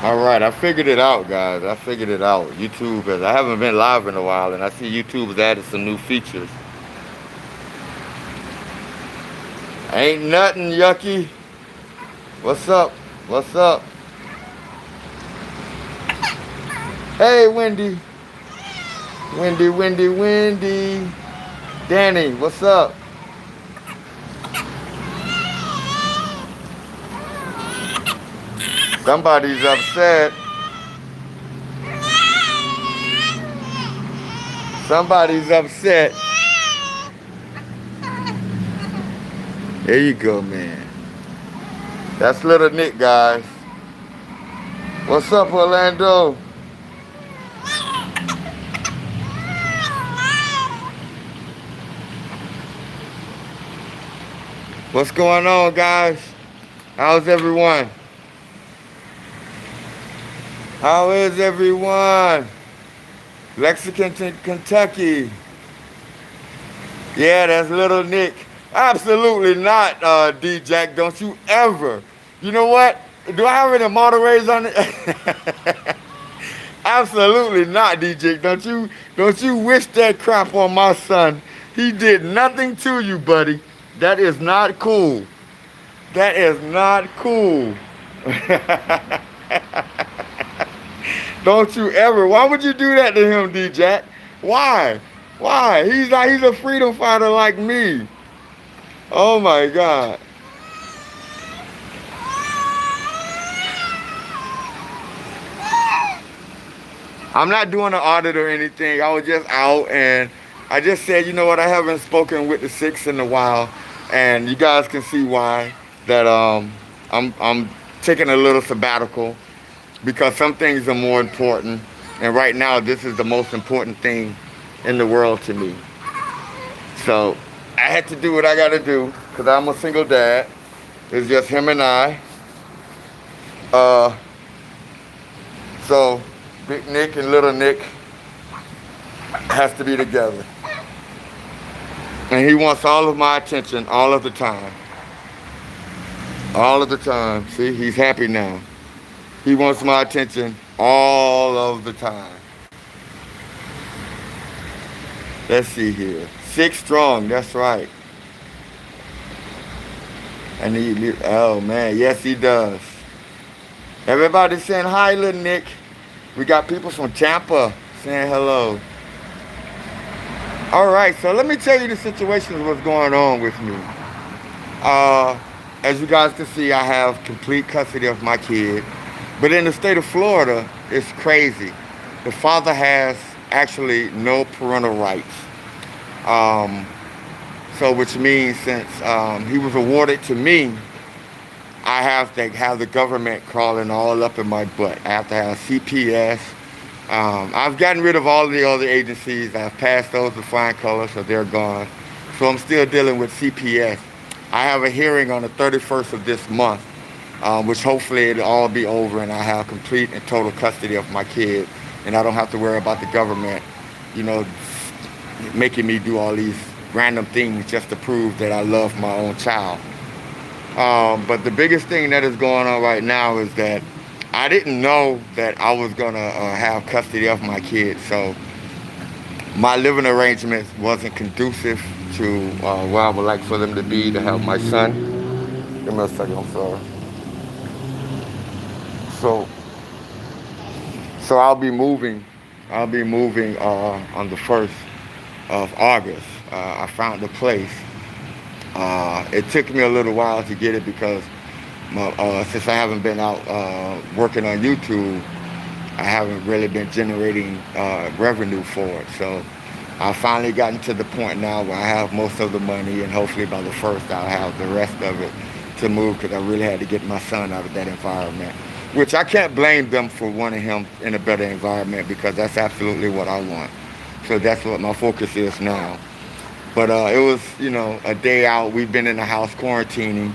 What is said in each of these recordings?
All right, I figured it out, guys. I figured it out. YouTube, I haven't been live in a while, and I see YouTube has added some new features. Ain't nothing, Yucky. What's up? What's up? Hey, Wendy. Wendy, Wendy, Wendy. Danny, what's up? Somebody's upset. Somebody's upset. There you go, man. That's little Nick, guys. What's up, Orlando? What's going on, guys? How's everyone? How is everyone? Lexington, Kentucky. Yeah, that's little Nick. Absolutely not, D Jack. Don't you ever. You know what? Do I have any moderators on it? Absolutely not, DJ. Don't you wish that crap on my son. He did nothing to you, buddy. That is not cool. That is not cool. Don't you ever. Why would you do that to him, D Jack? Why? Why? He's a freedom fighter like me. Oh my God. I'm not doing an audit or anything. I was just out and I just said, you know what, I haven't spoken with the six in a while, and you guys can see why that I'm taking a little sabbatical because some things are more important, and right now this is the most important thing in the world to me. So I had to do what I got to do because I'm a single dad. It's just him and I. Uh, so Big Nick and Little Nick has to be together. And he wants all of my attention all of the time. All of the time. See, he's happy now. He wants my attention all of the time. Let's see here. 6 strong, that's right. And oh man, yes he does. Everybody saying hi, Little Nick. We got people from Tampa saying hello. All right, so let me tell you the situation of what's going on with me. As you guys can see, I have complete custody of my kid. But in the state of Florida, it's crazy. The father has actually no parental rights. So which means since he was awarded to me, I have to have the government crawling all up in my butt. I have to have CPS. I've gotten rid of all of the other agencies. I've passed those with flying colors, so they're gone. So I'm still dealing with CPS. I have a hearing on the 31st of this month, which hopefully it'll all be over and I have complete and total custody of my kid, and I don't have to worry about the government, you know, making me do all these random things just to prove that I love my own child. But the biggest thing that is going on right now is that I didn't know that I was gonna have custody of my kids, so my living arrangements wasn't conducive to where I would like for them to be to have my son. Give me a second, I'm sorry. So, so I'll be moving. I'll be moving on the 1st of August. I found a place. It took me a little while to get it because since I haven't been out working on YouTube, I haven't really been generating revenue for it. So I finally gotten to the point now where I have most of the money, and hopefully by the 1st I'll have the rest of it to move because I really had to get my son out of that environment. Which I can't blame them for wanting him in a better environment because that's absolutely what I want. So that's what my focus is now. But it was, you know, a day out. We've been in the house quarantining.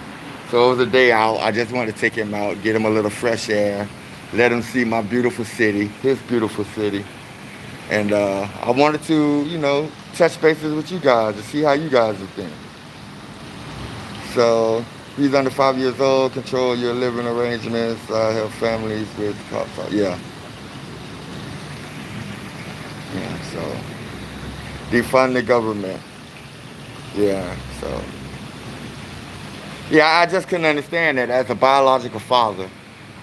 So it was a day out. I just wanted to take him out, get him a little fresh air, let him see my beautiful city, his beautiful city. And I wanted to, you know, touch bases with you guys to see how you guys have been. So He's under 5 years old. Control your living arrangements. Help families with cops. Yeah, yeah. So defund the government. Yeah. So yeah, I just couldn't understand that as a biological father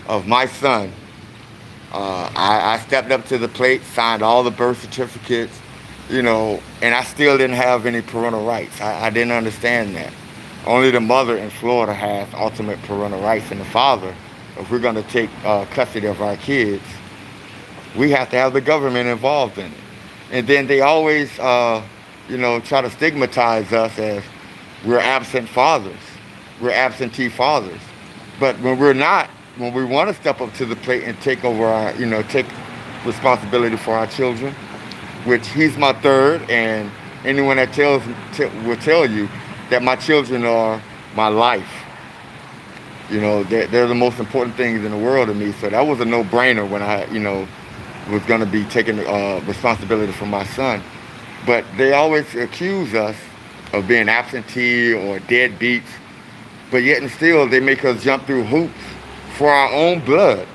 of my son. I stepped up to the plate, signed all the birth certificates, and I still didn't have any parental rights. I didn't understand that. Only the mother in Florida has ultimate parental rights, and the father, if we're going to take custody of our kids, we have to have the government involved in it. And then they always, try to stigmatize us as we're absent fathers, we're absentee fathers. But when we're not, when we want to step up to the plate and take over our, take responsibility for our children, which he's my third, and anyone that will tell you that my children are my life. They're the most important things in the world to me. So that was a no-brainer when I, was going to be taking responsibility for my son. But they always accuse us of being absentee or deadbeats. But yet and still, they make us jump through hoops for our own blood,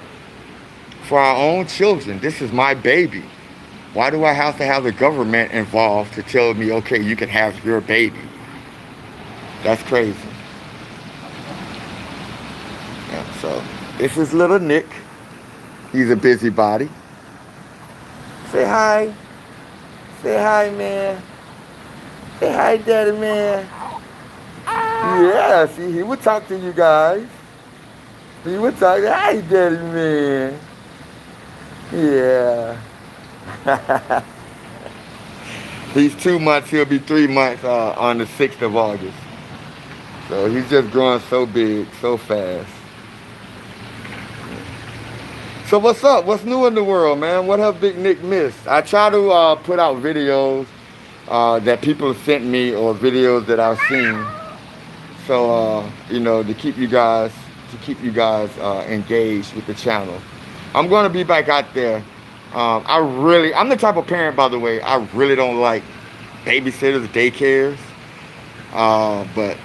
for our own children. This is my baby. Why do I have to have the government involved to tell me, okay, you can have your baby? That's crazy. Yeah, so this is little Nick. He's a busybody. Say hi. Say hi, man. Say hi, daddy, man. Yeah, see, he would talk to you guys. He would talk to, hi, daddy, man. Yeah. He's 2 months. He'll be 3 months on the 6th of August. So he's just growing so big, so fast. So what's up? What's new in the world, man? What have Big Nick missed? I try to put out videos that people have sent me or videos that I've seen. So to keep you guys engaged with the channel. I'm going to be back out there. I'm the type of parent, by the way, I really don't like babysitters, daycares. But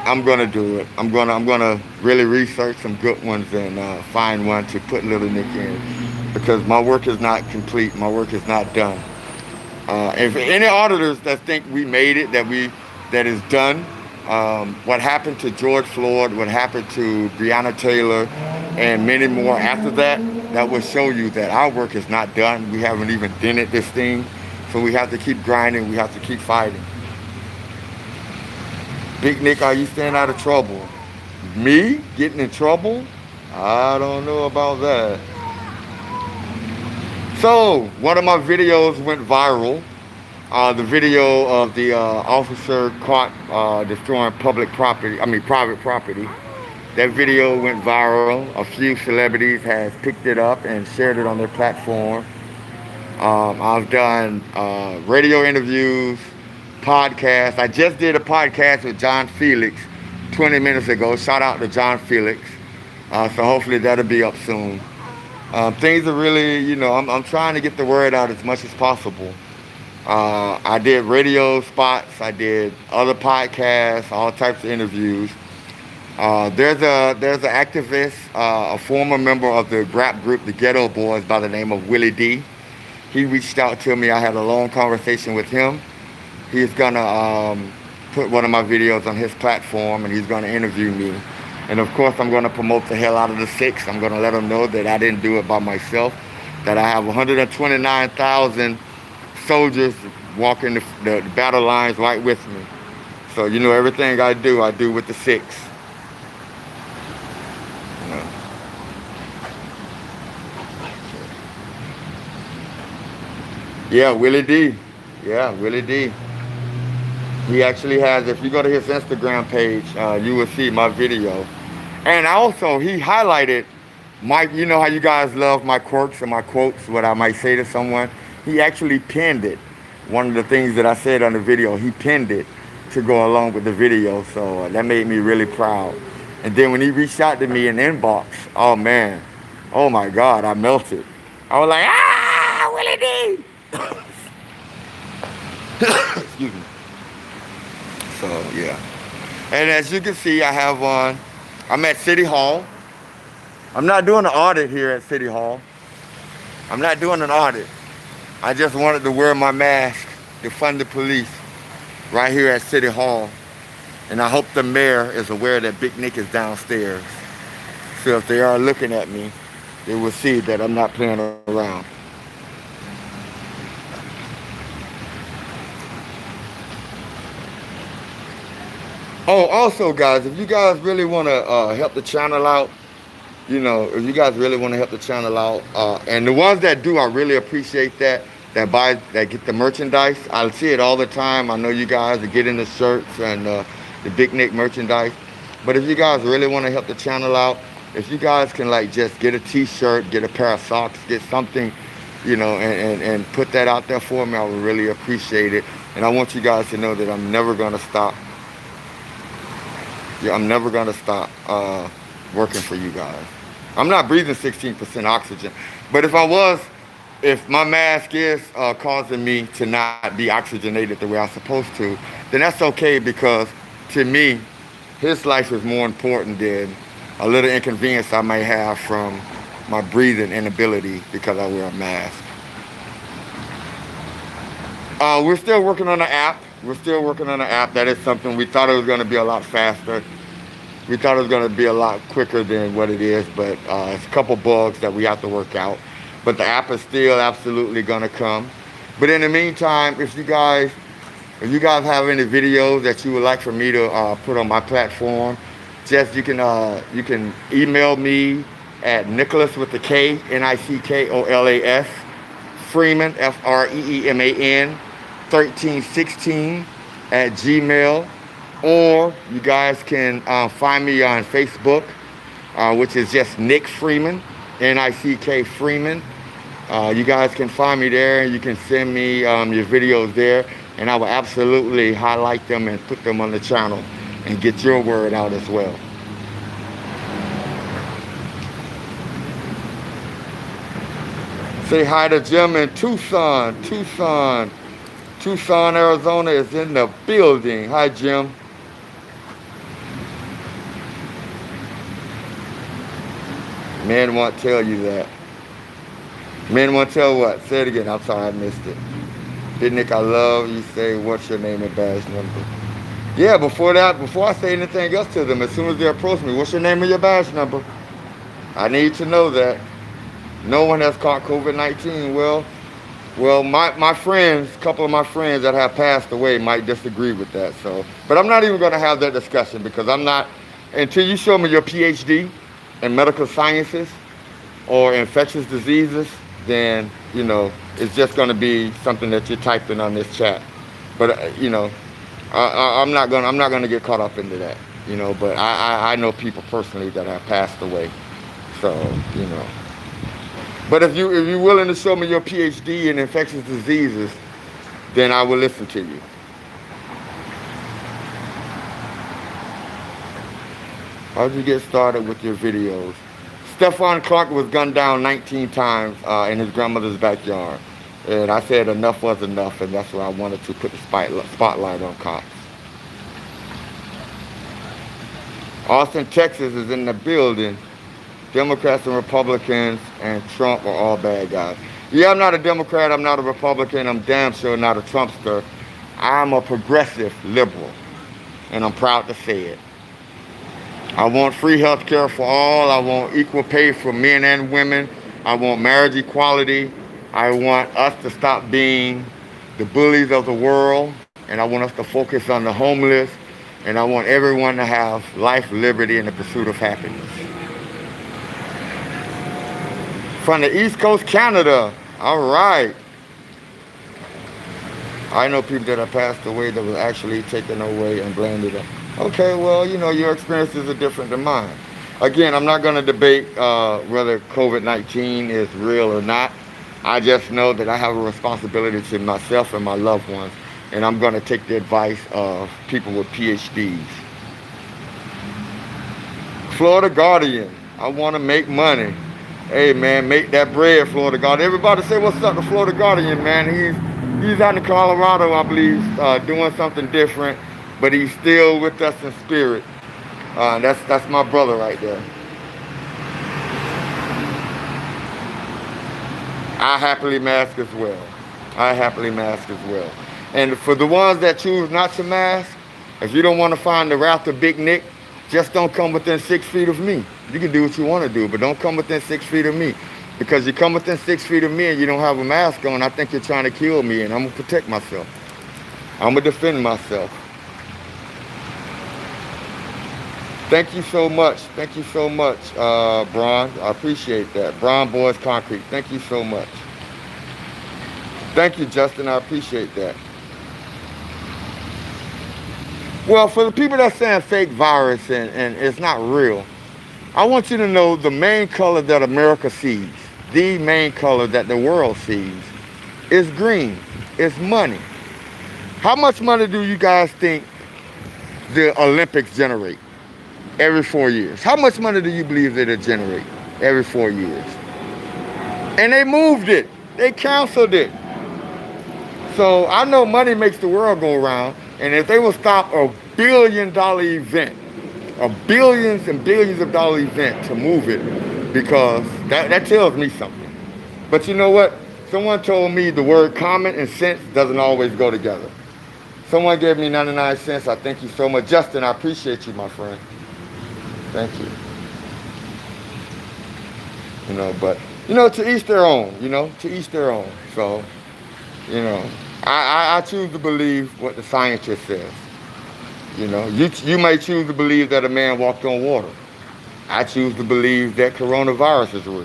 I'm gonna do it. I'm gonna really research some good ones and find one to put little Nick in, because my work is not complete. My work is not done. And for any auditors that think we made it, that is done, what happened to George Floyd, what happened to Breonna Taylor, and many more after that, that will show you that our work is not done. We haven't even dented this thing, so we have to keep grinding. We have to keep fighting. Big Nick, are you staying out of trouble? Me? Getting in trouble? I don't know about that. So, one of my videos went viral. The video of the officer caught destroying private property. That video went viral. A few celebrities has picked it up and shared it on their platform. I've done radio interviews, podcast. I just did a podcast with John Felix 20 minutes ago. Shout out to John Felix. So hopefully that'll be up soon. Things are really, I'm trying to get the word out as much as possible. I did radio spots. I did other podcasts, all types of interviews. There's an activist, a former member of the rap group, the Ghetto Boys, by the name of Willie D. He reached out to me. I had a long conversation with him. He's gonna put one of my videos on his platform, and he's gonna interview me. And of course, I'm gonna promote the hell out of the 6. I'm gonna let them know that I didn't do it by myself, that I have 129,000 soldiers walking the battle lines right with me. So everything I do with the 6. Yeah, Willie D. Yeah, Willie D. He actually has, if you go to his Instagram page, you will see my video. And also, he highlighted you know how you guys love my quirks and my quotes, what I might say to someone? He actually pinned it. One of the things that I said on the video, he pinned it to go along with the video. So that made me really proud. And then when he reached out to me in inbox, oh man, oh my God, I melted. I was like, Willie D! Excuse me. So yeah. And as you can see, I have on, I'm at City Hall. I'm not doing an audit here at City Hall. I'm not doing an audit. I just wanted to wear my mask to fund the police right here at City Hall. And I hope the mayor is aware that Big Nick is downstairs. So if they are looking at me, they will see that I'm not playing around. Oh, also, guys, if you guys really want to help the channel out, if you guys really want to help the channel out, and the ones that do, I really appreciate that. That get the merchandise. I see it all the time. I know you guys are getting the shirts and the Big Nick merchandise. But if you guys really want to help the channel out, if you guys can like just get a T-shirt, get a pair of socks, get something, and put that out there for me, I would really appreciate it. And I want you guys to know that I'm never gonna stop. Yeah, I'm never gonna stop working for you guys. I'm not breathing 16% oxygen, but if my mask is causing me to not be oxygenated the way I'm supposed to, then that's okay because to me, his life is more important than a little inconvenience I might have from my breathing inability because I wear a mask. We're still working on the app. We're still working on the app. That is something we thought it was going to be a lot faster. We thought it was going to be a lot quicker than what it is, but it's a couple bugs that we have to work out. But the app is still absolutely going to come. But in the meantime, if you guys have any videos that you would like for me to put on my platform, just you can email me at Nicholas with the K, Nickolas, Freeman, Freeman, 1316 at Gmail. Or you guys can find me on Facebook, which is just Nick Freeman, Nick Freeman. You guys can find me there. You can send me your videos there, and I will absolutely highlight them and put them on the channel and get your word out as well. Say hi to Jim in Tucson. Tucson, Arizona is in the building. Hi, Jim. Men won't tell you that. Men won't tell what? Say it again. I'm sorry, I missed it. Big Nick, I love you. Say, what's your name and badge number? Yeah, before I say anything else to them, as soon as they approach me, what's your name and your badge number? I need to know that. No one has caught COVID-19. Well, my friends, a couple of my friends that have passed away might disagree with that. But I'm not even going to have that discussion because I'm not, until you show me your PhD in medical sciences or infectious diseases, then, it's just going to be something that you're typing on this chat. But, I'm not going to get caught up into that, but I know people personally that have passed away. So, But if you're willing to show me your PhD in infectious diseases, then I will listen to you. How'd you get started with your videos? Stephon Clark was gunned down 19 times in his grandmother's backyard. And I said enough was enough, and that's why I wanted to put the spotlight on cops. Austin, Texas is in the building. Democrats and Republicans and Trump are all bad guys. Yeah, I'm not a Democrat, I'm not a Republican, I'm damn sure not a Trumpster. I'm a progressive liberal, and I'm proud to say it. I want free health care for all. I want equal pay for men and women. I want marriage equality. I want us to stop being the bullies of the world, and I want us to focus on the homeless, and I want everyone to have life, liberty, and the pursuit of happiness. From the East Coast, Canada. All right. I know people that have passed away that was actually taken away and blamed it. Okay, well, your experiences are different than mine. Again, I'm not going to debate whether COVID-19 is real or not. I just know that I have a responsibility to myself and my loved ones, and I'm going to take the advice of people with PhDs. Florida Guardian. I want to make money. Hey, man, make that bread, Florida Guardian. Everybody say what's up to Florida Guardian, man. He's out in Colorado, I believe, doing something different. but he's still with us in spirit. That's my brother right there. I happily mask as well. I happily mask as well. And for the ones that choose not to mask, if you don't want to find the wrath of Big Nick, just don't come within 6 feet of me. You can do what you want to do, but don't come within 6 feet of me. Because you come within 6 feet of me and you don't have a mask on, I think you're trying to kill me, and I'm going to protect myself. I'm going to defend myself. Thank you so much. Thank you so much, Bron. I appreciate that. Bron Boys Concrete. Thank you so much. Thank you, Justin. I appreciate that. Well, for the people that saying fake virus and it's not real, I want you to know the main color that America sees, the main color that the world sees, is green. It's money. How much money do you guys think the Olympics generate every 4 years? How much money do you believe it'll generate every 4 years? And they moved it. They canceled it. So I know money makes the world go around, and if they will stop a $1 billion event, a billions and billions of dollar event to move it, because that tells me something. But you know what? Someone told me the word common and sense doesn't always go together. Someone gave me 99 cents. I thank you so much. Justin, I appreciate you, my friend. Thank you. You know, but, you know, to each their own, you know, to each their own. So, you know, I choose to believe what the scientist says. You know, you may choose to believe that a man walked on water. I choose to believe that coronavirus is real.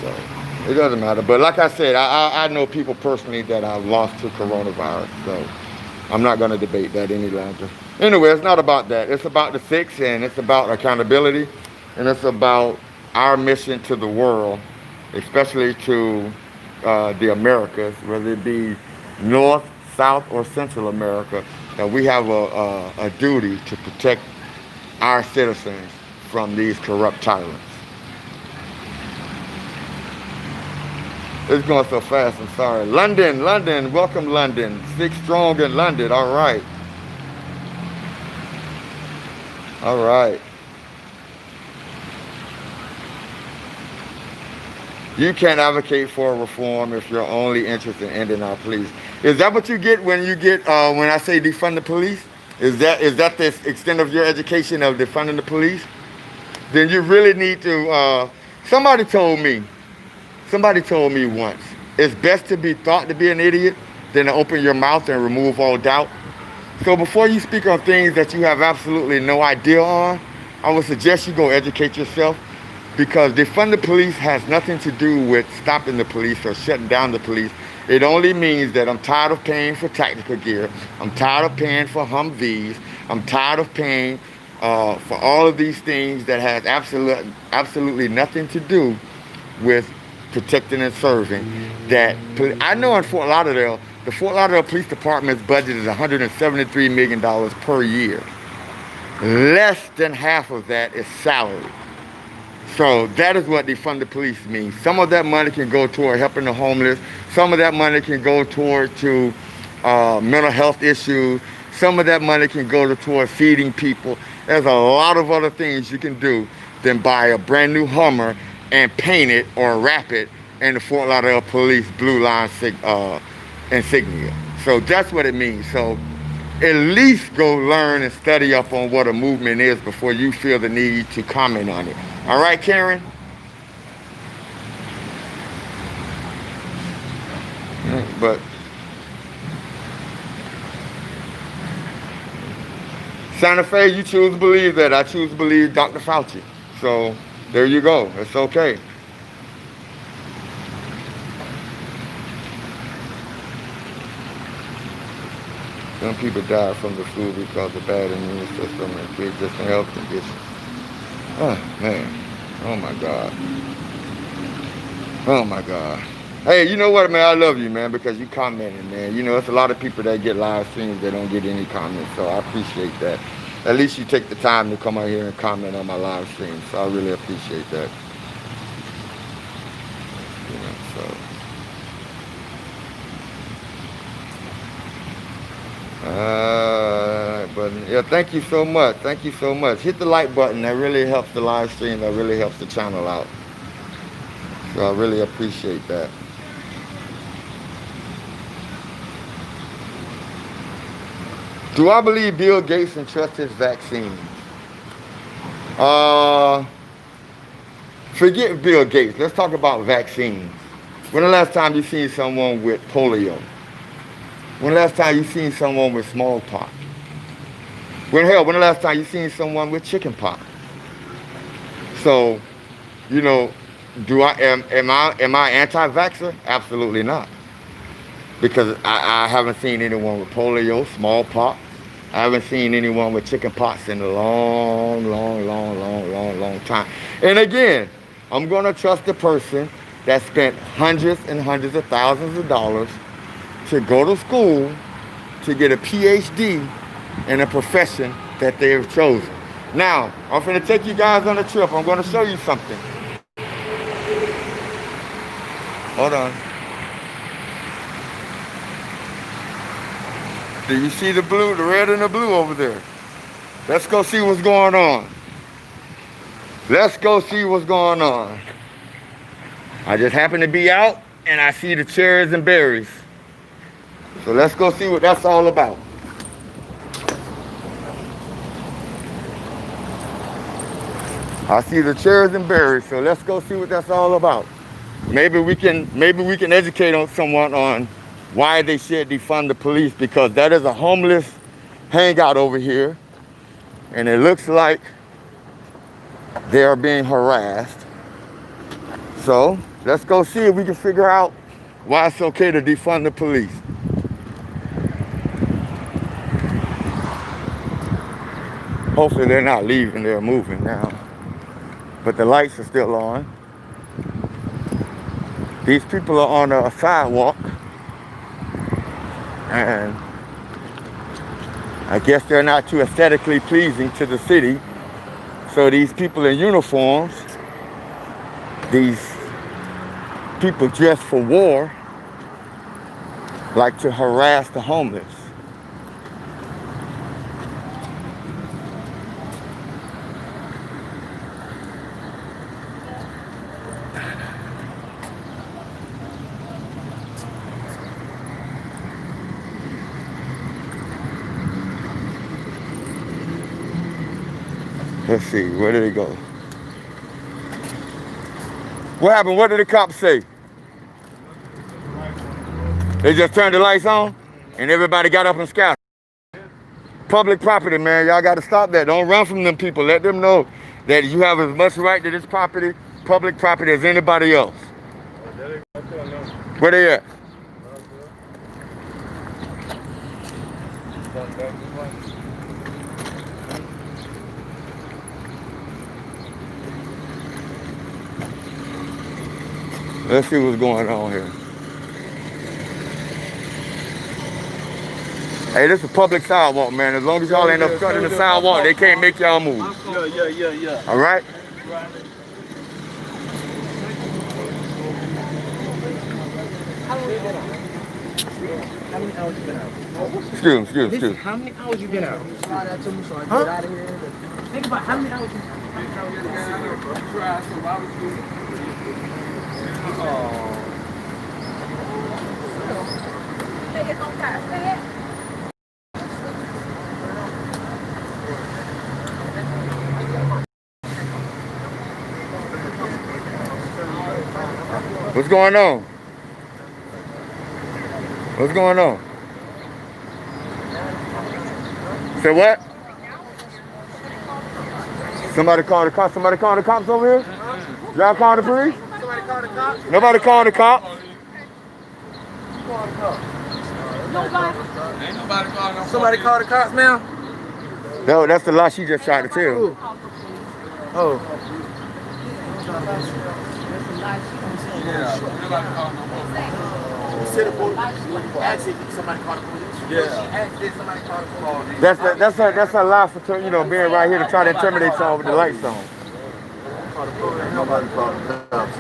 So, it doesn't matter. But like I said, I know people personally that have lost to coronavirus. So, I'm not going to debate that any longer. Anyway, it's not about that. It's about the fix, and it's about accountability, and it's about our mission to the world, especially to the Americas, whether it be North, South, or Central America, that we have a duty to protect our citizens from these corrupt tyrants. It's going so fast, I'm sorry. London, welcome London. 6 strong in London, all right. All right. You can't advocate for reform if you're only interested in ending our police. Is that what you get when when I say defund the police? Is that the extent of your education of defunding the police? Then you really need to, somebody told me once, it's best to be thought to be an idiot than to open your mouth and remove all doubt. So before you speak on things that you have absolutely no idea on, I would suggest you go educate yourself. Because defund the police has nothing to do with stopping the police or shutting down the police. It only means that I'm tired of paying for tactical gear. I'm tired of paying for Humvees. I'm tired of paying for all of these things that has absolutely nothing to do with protecting and serving. That I know in Fort Lauderdale, the Fort Lauderdale Police Department's budget is $173 million per year. Less than half of that is salary. So that is what defund the police means. Some of that money can go toward helping the homeless. Some of that money can go toward mental health issues. Some of that money can go toward feeding people. There's a lot of other things you can do than buy a brand new Hummer and paint it or wrap it in the Fort Lauderdale Police blue line insignia. So that's what it means. So at least go learn and study up on what a movement is before you feel the need to comment on it. All right, Karen? But Santa Fe, you choose to believe that. I choose to believe Dr. Fauci. So there you go. It's okay. Some people die from the flu because of bad immune system and pre-existing health conditions. Oh, man. Oh, my God. Oh, my God. Hey, you know what, man? I love you, man, because you commented, man. You know, it's a lot of people that get live streams that don't get any comments, so I appreciate that. At least you take the time to come out here and comment on my live stream, so I really appreciate that. You know, so. But yeah, thank you so much. Thank you so much. Hit the like button. That really helps the live stream. That really helps the channel out. So I really appreciate that. Do I believe Bill Gates and trust his vaccine? Uh, Forget Bill Gates. Let's talk about vaccines. When the last time you seen someone with polio? When the last time you seen someone with smallpox? When the last time you seen someone with chickenpox? So, you know, am I anti-vaxxer? Absolutely not. Because I haven't seen anyone with polio, smallpox. I haven't seen anyone with chickenpox in a long time. And again, I'm going to trust the person that spent hundreds and hundreds of thousands of dollars to go to school to get a PhD in a profession that they have chosen. Now, I'm going to take you guys on a trip. I'm going to show you something. Hold on. Do you see the blue, the red and the blue over there? Let's go see what's going on. Let's go see what's going on. I just happen to be out and I see the cherries and berries. So let's go see what that's all about. I see the cherries and berries, so let's go see what that's all about. Maybe we can educate on someone on why they should defund the police, because that is a homeless hangout over here, and it looks like they are being harassed. So let's go see if we can figure out why it's okay to defund the police. Hopefully they're not leaving, they're moving now. But the lights are still on. These people are on a sidewalk, and I guess they're not too aesthetically pleasing to the city. So these people in uniforms, these people dressed for war, like to harass the homeless. Let's see, where did it go? What happened? What did the cops say? They just turned the lights on and everybody got up and scattered. Public property, man. Y'all got to stop that. Don't run from them people. Let them know that you have as much right to this property, public property, as anybody else. Where they at? Let's see what's going on here. Hey, this is a public sidewalk, man. As long as y'all ain't up front in the sidewalk, they can't make y'all move. Yeah. All right? How many hours you been out? Excuse me. How many hours you been out? Huh? Think about how many hours you been out. What's going on? What's going on? Say what? Somebody call the cops. Somebody call the cops over here? Y'all call the police? Somebody call the cops? Nobody call the cops? Somebody call the cops now? No, that's the lie she just tried to tell. Oh. You said ask if somebody called the police. Yeah. Ask if somebody called the police. That's her lie for being right here to try to intimidate y'all with the lights on. Nobody called the cops.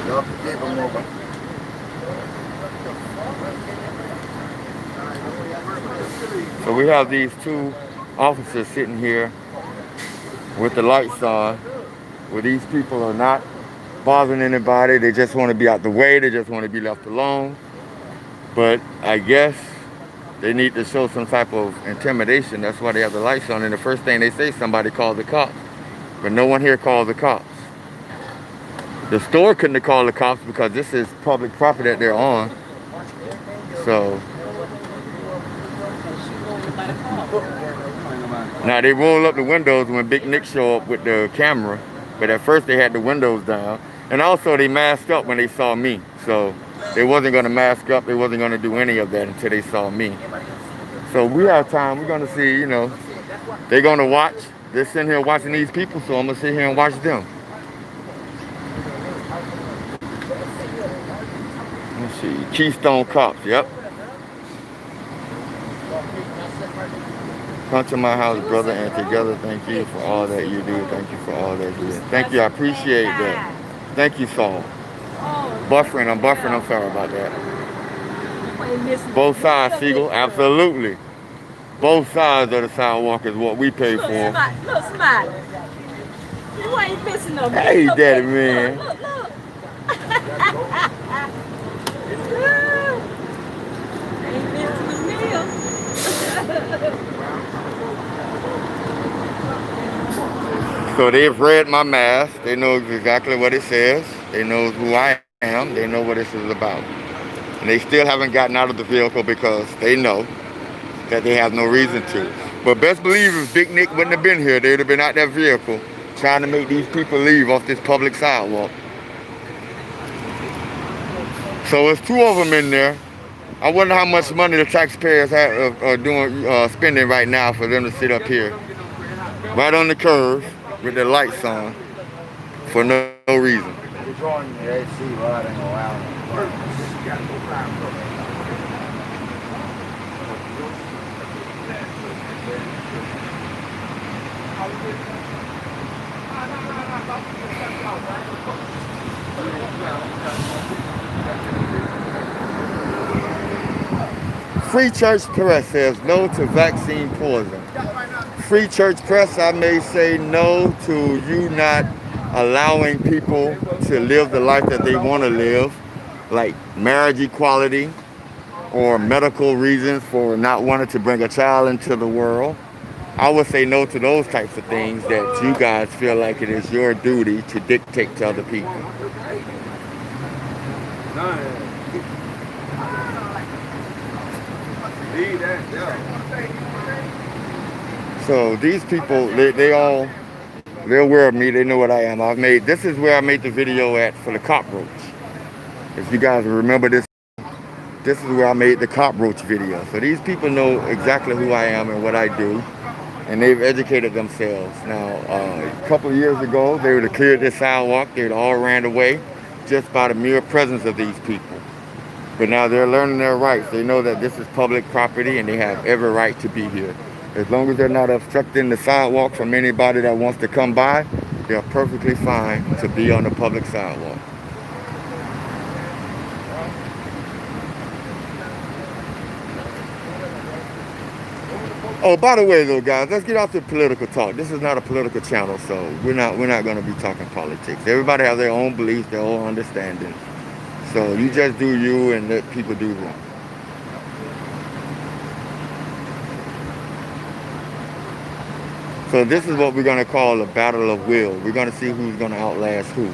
Y'all can keep them over. So we have these two officers sitting here with the lights on, where these people are not bothering anybody. They just want to be out the way. They just want to be left alone. But I guess they need to show some type of intimidation. That's why they have the lights on. And the first thing they say, somebody called the cops. But no one here called the cops. The store couldn't have called the cops because this is public property that they're on. So now they roll up the windows when Big Nick show up with the camera. But at first they had the windows down. And also they masked up when they saw me. So they wasn't going to mask up. They wasn't going to do any of that until they saw me. So we have time. We're going to see, you know, they're going to watch. They're sitting here watching these people, so I'm going to sit here and watch them. Let's see. Keystone Cops, yep. Come to my house, brother, and together thank you for all that you do. Thank you for all that you do. Thank you, I appreciate that. Thank you, Saul. Buffering, I'm sorry about that. Both sides, Siegel, absolutely. Both sides of the sidewalk is what we pay for. Look, smile. You ain't missing no. Hey, daddy, man. Look. Ain't missing the meal. So they've read my mask. They know exactly what it says. They know who I am. They know what this is about. And they still haven't gotten out of the vehicle because they know that they have no reason to. But best believe if Big Nick wouldn't have been here, they would have been out that vehicle trying to make these people leave off this public sidewalk. So there's two of them in there. I wonder how much money the taxpayers are spending right now for them to sit up here, right on the curve with their lights on, for no reason. Free Church Press says no to vaccine poison. Free Church Press, I may say no to you not allowing people to live the life that they want to live, like marriage equality or medical reasons for not wanting to bring a child into the world. I would say no to those types of things that you guys feel like it is your duty to dictate to other people. So these people, they're aware of me. They know what I am. This is where I made the video at for the cockroach. If you guys remember this is where I made the cockroach video. So these people know exactly who I am and what I do. And they've educated themselves. Now, a couple of years ago, they would have cleared this sidewalk. They would all ran away just by the mere presence of these people. But now they're learning their rights. They know that this is public property and they have every right to be here. As long as they're not obstructing the sidewalk from anybody that wants to come by, they're perfectly fine to be on the public sidewalk. Oh, by the way, though, guys, let's get off the political talk. This is not a political channel, so we're not going to be talking politics. Everybody has their own beliefs, their own understanding. So you just do you and let people do them. So this is what we're going to call a battle of will. We're going to see who's going to outlast who.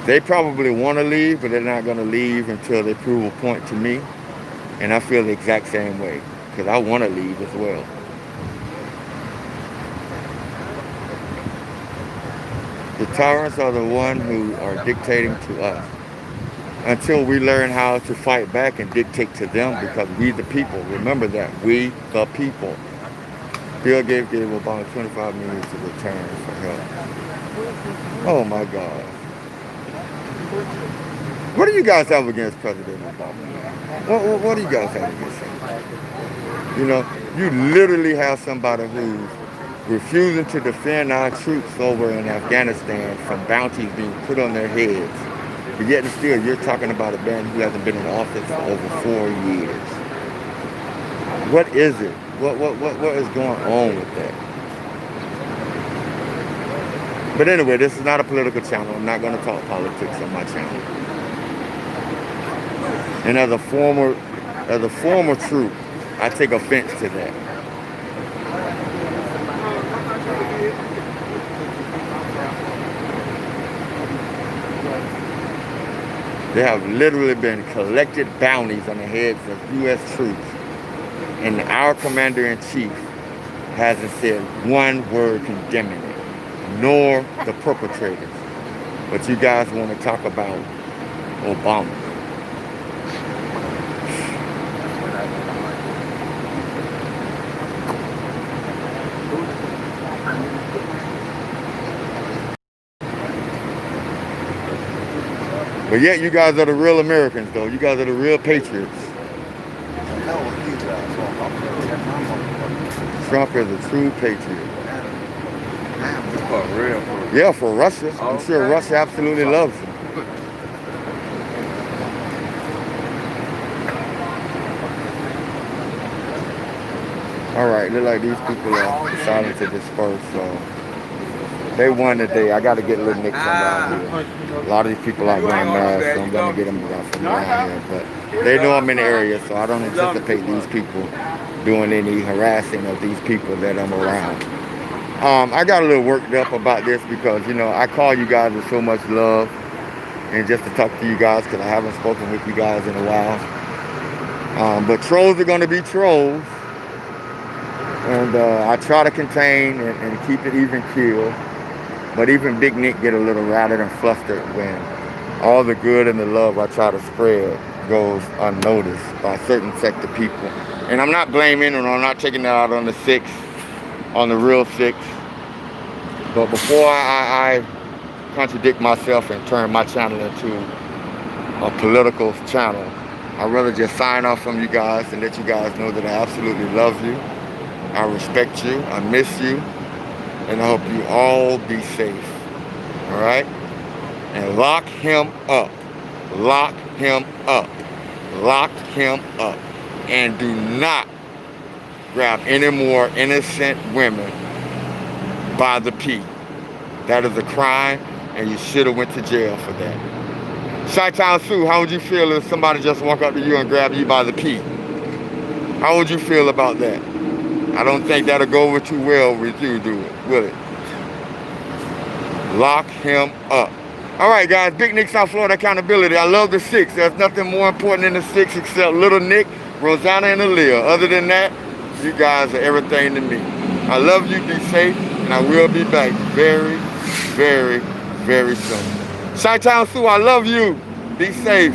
They probably want to leave, but they're not going to leave until they prove a point to me. And I feel the exact same way, because I want to leave as well. The tyrants are the ones who are dictating to us. Until we learn how to fight back and dictate to them, because we the people. Remember that, we the people. Bill Gates gave Obama $25 million to return for help. Oh my God. What do you guys have against President Obama? What do you guys have against him? You know, you literally have somebody who's refusing to defend our troops over in Afghanistan from bounties being put on their heads. But yet and still, you're talking about a man who hasn't been in office for over 4 years. What is it? What is going on with that? But anyway, this is not a political channel. I'm not going to talk politics on my channel. And as a former troop, I take offense to that. There have literally been collected bounties on the heads of U.S. troops, and our commander-in-chief hasn't said one word condemning it, nor the perpetrators. But you guys want to talk about Obama. But yet you guys are the real Americans, though. You guys are the real patriots. Trump is a true patriot. For real. Yeah, for Russia. I'm sure Russia absolutely loves him. All right, look like these people are deciding to disperse, so they won today. I got to get little Nick from around here. A lot of these people are wearing masks, so I'm going to get them from around here. But they know I'm in the area, so I don't anticipate these people doing any harassing of these people that I'm around. I got a little worked up about this because, you know, I call you guys with so much love and just to talk to you guys because I haven't spoken with you guys in a while. But trolls are going to be trolls. And I try to contain and keep it even keel. But even Big Nick get a little rattled and flustered when all the good and the love I try to spread goes unnoticed by a certain sect of people. And I'm not blaming and I'm not taking that out on the six, on the real six. But before I contradict myself and turn my channel into a political channel, I'd rather just sign off from you guys and let you guys know that I absolutely love you. I respect you. I miss you. And I hope you all be safe. All right? And lock him up. Lock him up. Lock him up. And do not grab any more innocent women by the pee. That is a crime, and you should have went to jail for that. Chi-Town Sue, how would you feel if somebody just walked up to you and grabbed you by the pee? How would you feel about that? I don't think that'll go over too well with you, will it? Lock him up. All right, guys, Big Nick, South Florida Accountability. I love the six. There's nothing more important than the six except Little Nick, Rosanna, and Aaliyah. Other than that, you guys are everything to me. I love you. Be safe, and I will be back very, very, very soon. Chi-Town Sue, I love you. Be safe.